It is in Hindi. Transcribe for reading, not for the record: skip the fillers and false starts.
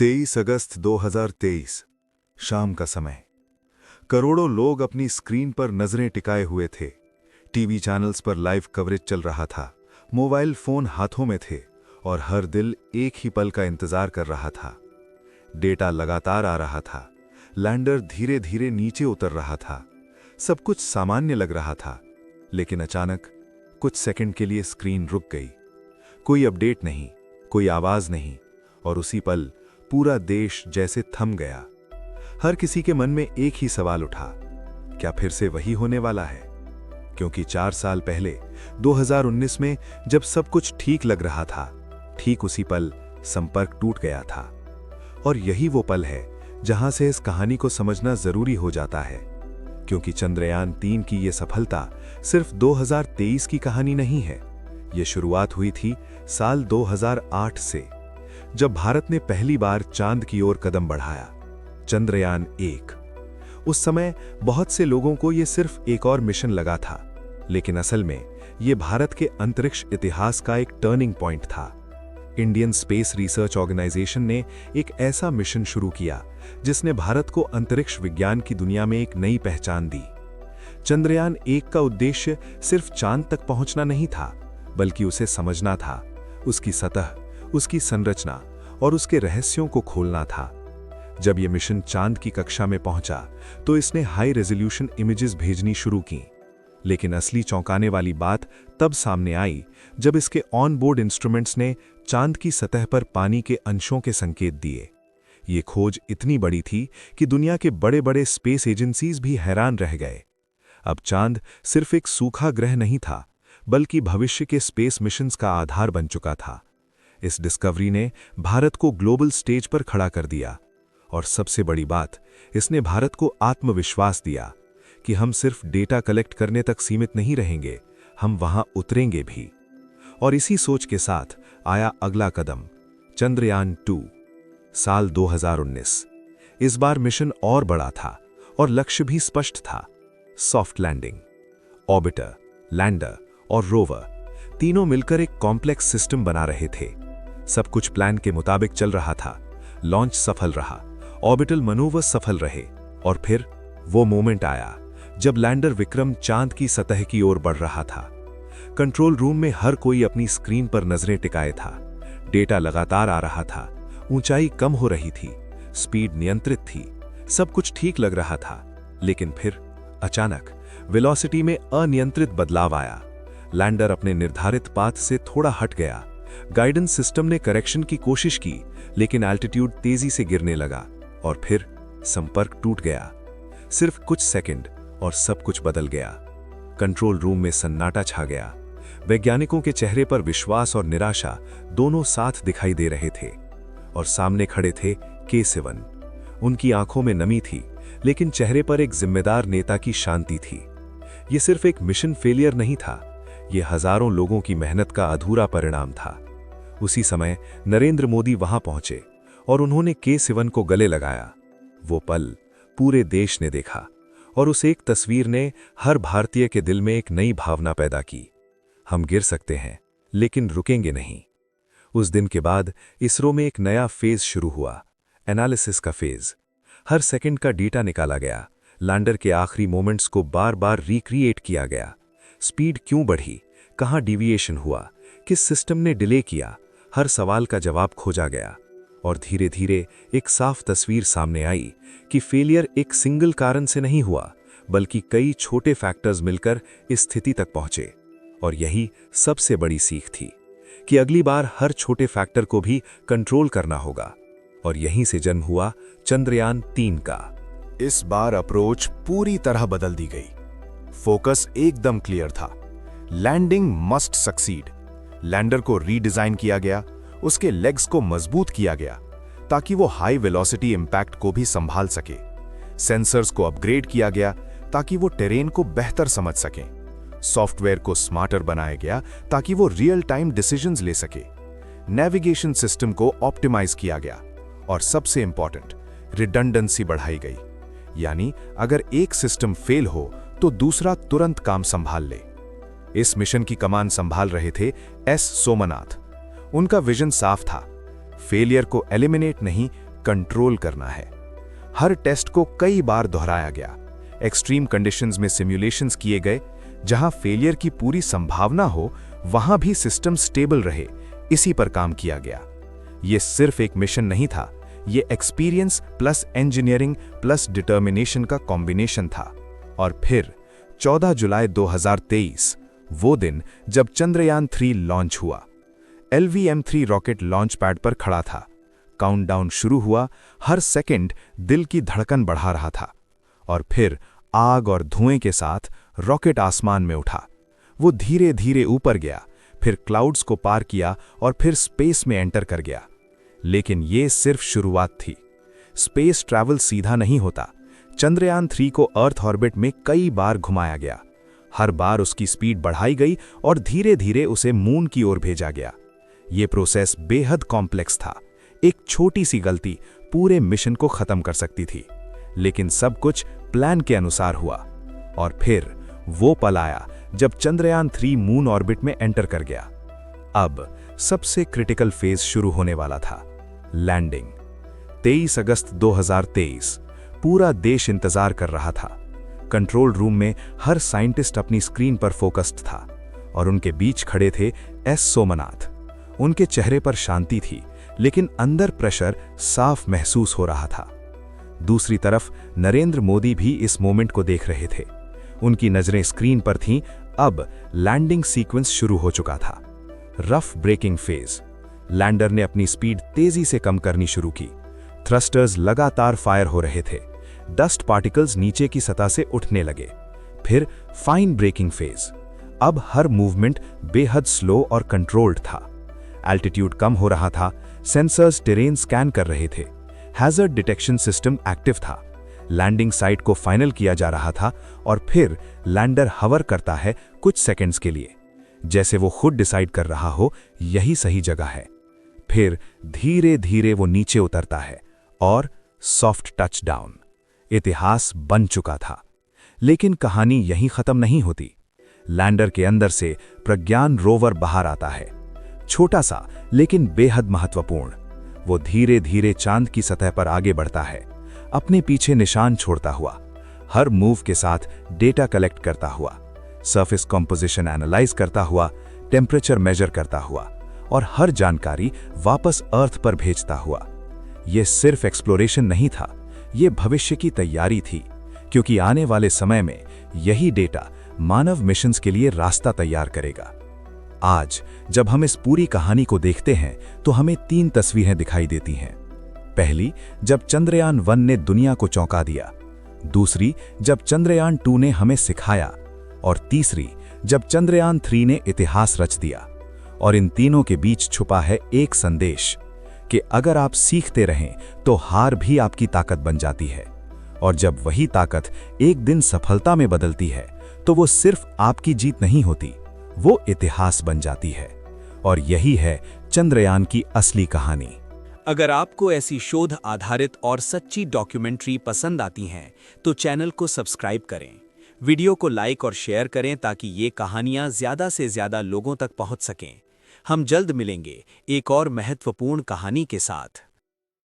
23 अगस्त 2023 शाम का समय। करोड़ों लोग अपनी स्क्रीन पर नजरें टिकाए हुए थे। टीवी चैनल्स पर लाइव कवरेज चल रहा था, मोबाइल फोन हाथों में थे और हर दिल एक ही पल का इंतजार कर रहा था। डेटा लगातार आ रहा था, लैंडर धीरे धीरे नीचे उतर रहा था, सब कुछ सामान्य लग रहा था। लेकिन अचानक कुछ सेकंड के लिए स्क्रीन रुक गई। कोई अपडेट नहीं, कोई आवाज नहीं, और उसी पल पूरा देश जैसे थम गया। हर किसी के मन में एक ही सवाल उठा, क्या फिर से वही होने वाला है? क्योंकि 4 साल पहले 2019 में जब सब कुछ ठीक लग रहा था, ठीक उसी पल संपर्क टूट गया था। और यही वो पल है जहां से इस कहानी को समझना जरूरी हो जाता है। क्योंकि चंद्रयान 3 की यह सफलता सिर्फ 2023 की कहानी नहीं है। यह शुरुआत हुई थी साल 2008 से, जब भारत ने पहली बार चांद की ओर कदम बढ़ाया, चंद्रयान 1। उस समय बहुत से लोगों को यह सिर्फ एक और मिशन लगा था, लेकिन असल में यह भारत के अंतरिक्ष इतिहास का एक टर्निंग पॉइंट था। इंडियन स्पेस रिसर्च ऑर्गेनाइजेशन ने एक ऐसा मिशन शुरू किया जिसने भारत को अंतरिक्ष विज्ञान की दुनिया में एक नई पहचान दी। चंद्रयान 1 का उद्देश्य सिर्फ चांद तक पहुंचना नहीं था, बल्कि उसे समझना था, उसकी सतह, उसकी संरचना और उसके रहस्यों को खोलना था। जब यह मिशन चांद की कक्षा में पहुंचा तो इसने हाई रेजोल्यूशन इमेजेस भेजनी शुरू की। लेकिन असली चौंकाने वाली बात तब सामने आई जब इसके ऑन बोर्ड इंस्ट्रूमेंट्स ने चांद की सतह पर पानी के अंशों के संकेत दिए। ये खोज इतनी बड़ी थी कि दुनिया के बड़े-बड़े स्पेस एजेंसीज भी हैरान रह गए। अब चांद सिर्फ एक सूखा ग्रह नहीं था, बल्कि भविष्य के स्पेस मिशंस का आधार बन चुका था। इस डिस्कवरी ने भारत को ग्लोबल स्टेज पर खड़ा कर दिया, और सबसे बड़ी बात, इसने भारत को आत्मविश्वास दिया कि हम सिर्फ डेटा कलेक्ट करने तक सीमित नहीं रहेंगे, हम वहां उतरेंगे भी। और इसी सोच के साथ आया अगला कदम, चंद्रयान 2, साल 2019। इस बार मिशन और बड़ा था और लक्ष्य भी स्पष्ट था, सॉफ्ट लैंडिंग। ऑर्बिटर, लैंडर और रोवर तीनों मिलकर एक कॉम्प्लेक्स सिस्टम बना रहे थे। सब कुछ प्लान के मुताबिक चल रहा था। लॉन्च सफल रहा, ऑर्बिटल मनूवर सफल रहे, और फिर वो मोमेंट आया जब लैंडर विक्रम चांद की सतह की ओर बढ़ रहा था। कंट्रोल रूम में हर कोई अपनी स्क्रीन पर नजरें टिकाए था। डेटा लगातार आ रहा था, ऊंचाई कम हो रही थी, स्पीड नियंत्रित थी, सब कुछ ठीक लग रहा था। लेकिन फिर अचानक वेलोसिटी में अनियंत्रित बदलाव आया। लैंडर अपने निर्धारित पाथ से थोड़ा हट गया। गाइडेंस सिस्टम ने करेक्शन की कोशिश की, लेकिन एल्टीट्यूड तेजी से गिरने लगा, और फिर संपर्क टूट गया। सिर्फ कुछ सेकंड और सब कुछ बदल गया। कंट्रोल रूम में सन्नाटा छा गया। वैज्ञानिकों के चेहरे पर विश्वास और निराशा दोनों साथ दिखाई दे रहे थे, और सामने खड़े थे K7। उनकी आंखों में नमी थी, लेकिन चेहरे पर एक जिम्मेदार नेता की शांति थी। यह सिर्फ एक मिशन फेलियर नहीं था, यह हजारों लोगों की मेहनत का अधूरा परिणाम था। उसी समय नरेंद्र मोदी वहां पहुंचे और उन्होंने K7 को गले लगाया। वो पल पूरे देश ने देखा, और उस एक तस्वीर ने हर भारतीय के दिल में एक नई भावना पैदा की। हम गिर सकते हैं, लेकिन रुकेंगे नहीं। उस दिन के बाद इसरो में एक नया फेज शुरू हुआ, एनालिसिस का फेज। हर सेकंड का डेटा निकाला गया, लैंडर के आखिरी मोमेंट्स को बार बार रिक्रिएट किया गया। स्पीड क्यों बढ़ी, कहां डिविएशन हुआ, किस सिस्टम ने डिले किया, हर सवाल का जवाब खोजा गया। और धीरे धीरे एक साफ तस्वीर सामने आई कि फेलियर एक सिंगल कारण से नहीं हुआ, बल्कि कई छोटे फैक्टर्स मिलकर इस स्थिति तक पहुंचे। और यही सबसे बड़ी सीख थी कि अगली बार हर छोटे फैक्टर को भी कंट्रोल करना होगा। और यहीं से जन्म हुआ चंद्रयान 3 का। इस बार अप्रोच पूरी तरह बदल दी गई। फोकस एकदम क्लियर था, लैंडिंग मस्ट सक्सीड। लैंडर को रीडिजाइन किया गया, उसके लेग्स को मजबूत किया गया ताकि वो हाई वेलोसिटी इंपैक्ट को भी संभाल सके। सेंसर्स को अपग्रेड किया गया ताकि वो टेरेन को बेहतर समझ सकें। सॉफ्टवेयर को स्मार्टर बनाया गया ताकि वो रियल टाइम डिसीजंस ले सके। नेविगेशन सिस्टम को ऑप्टिमाइज किया गया, और सबसे इंपॉर्टेंट, रिडंडेंसी बढ़ाई गई। यानी अगर एक सिस्टम फेल हो तो दूसरा तुरंत काम संभाल ले। इस मिशन की कमान संभाल रहे थे S. सोमनाथ। उनका विजन साफ था, फेलियर को एलिमिनेट नहीं, कंट्रोल करना है। हर टेस्ट को कई बार दोहराया गया। एक्सट्रीम कंडीशंस में सिमुलेशंस किए गए। जहां फेलियर की पूरी संभावना हो, वहां भी सिस्टम स्टेबल रहे, इसी पर काम किया गया। यह सिर्फ एक मिशन नहीं था, यह experience plus engineering plus determination का कॉम्बिनेशन था। और फिर 14 जुलाई 2023, वो दिन जब चंद्रयान 3 लॉन्च हुआ। LVM-3 रॉकेट लॉन्च पैड पर खड़ा था। काउंटडाउन शुरू हुआ, हर सेकंड दिल की धड़कन बढ़ा रहा था। और फिर आग और धुएं के साथ रॉकेट आसमान में उठा। वो धीरे धीरे ऊपर गया, फिर क्लाउड्स को पार किया और फिर स्पेस में एंटर कर गया। लेकिन ये सिर्फ शुरुआत थी। स्पेस ट्रैवल सीधा नहीं होता। चंद्रयान 3 को अर्थ ऑर्बिट में कई बार घुमाया गया। हर बार उसकी स्पीड बढ़ाई गई और धीरे धीरे उसे मून की ओर भेजा गया। ये प्रोसेस बेहद कॉम्प्लेक्स था। एक छोटी सी गलती पूरे मिशन को खत्म कर सकती थी। लेकिन सब कुछ प्लान के अनुसार हुआ। और फिर वो पल आया जब चंद्रयान 3 मून ऑर्बिट में एंटर कर गया। अब सबसे क्रिटिकल फेज शुरू होने वाला था, लैंडिंग। 23 अगस्त 2023, पूरा देश इंतजार कर रहा था। कंट्रोल रूम में हर साइंटिस्ट अपनी स्क्रीन पर फोकस्ड था और उनके बीच खड़े थे एस सोमनाथ। उनके चेहरे पर शांति थी, लेकिन अंदर प्रेशर साफ महसूस हो रहा था। दूसरी तरफ नरेंद्र मोदी भी इस मोमेंट को देख रहे थे। उनकी नजरें स्क्रीन पर थीं। अब लैंडिंग सीक्वेंस शुरू हो चुका था। Rough breaking phase. लैंडर ने अपनी स्पीड तेजी से कम करनी शुरू की। थ्रस्टर्स लगातार फायर हो रहे थे। डस्ट पार्टिकल्स नीचे की सतह से उठने लगे। फिर फाइन ब्रेकिंग फेज। अब हर मूवमेंट बेहद स्लो और कंट्रोल्ड था। एल्टीट्यूड कम हो रहा था। सेंसर्स टेरेन स्कैन कर रहे थे। हैजर्ड डिटेक्शन सिस्टम एक्टिव था। लैंडिंग साइट को फाइनल किया जा रहा था और फिर लैंडर हवर करता है कुछ सेकंड्स के लिए, जैसे वो खुद डिसाइड कर रहा हो यही सही जगह है। फिर धीरे धीरे वो नीचे उतरता है और सॉफ्ट टच डाउन। इतिहास बन चुका था। लेकिन कहानी यहीं खत्म नहीं होती। लैंडर के अंदर से प्रज्ञान रोवर बाहर आता है, छोटा सा लेकिन बेहद महत्वपूर्ण। वो धीरे धीरे चांद की सतह पर आगे बढ़ता है, अपने पीछे निशान छोड़ता हुआ, हर मूव के साथ डेटा कलेक्ट करता हुआ, सरफेस कंपोजिशन एनालाइज करता हुआ, टेम्परेचर मेजर करता हुआ और हर जानकारी वापस अर्थ पर भेजता हुआ। यह सिर्फ एक्सप्लोरेशन नहीं था, यह भविष्य की तैयारी थी, क्योंकि आने वाले समय में यही डेटा मानव मिशंस के लिए रास्ता तैयार करेगा। आज जब हम इस पूरी कहानी को देखते हैं तो हमें 3 तस्वीरें दिखाई देती हैं। पहली, जब चंद्रयान 1 ने दुनिया को चौंका दिया। दूसरी, जब चंद्रयान 2 ने हमें सिखाया। और तीसरी, जब चंद्रयान 3 ने इतिहास रच दिया। और इन तीनों के बीच छुपा है एक संदेश कि अगर आप सीखते रहें तो हार भी आपकी ताकत बन जाती है। और जब वही ताकत एक दिन सफलता में बदलती है तो वो सिर्फ आपकी जीत नहीं होती, वो इतिहास बन जाती है। और यही है चंद्रयान की असली कहानी। अगर आपको ऐसी शोध आधारित और सच्ची डॉक्यूमेंट्री पसंद आती हैं तो चैनल को सब्सक्राइब करें, वीडियो को लाइक और शेयर करें ताकि ये कहानियां ज़्यादा से ज़्यादा लोगों तक पहुंच सकें। हम जल्द मिलेंगे एक और महत्वपूर्ण कहानी के साथ।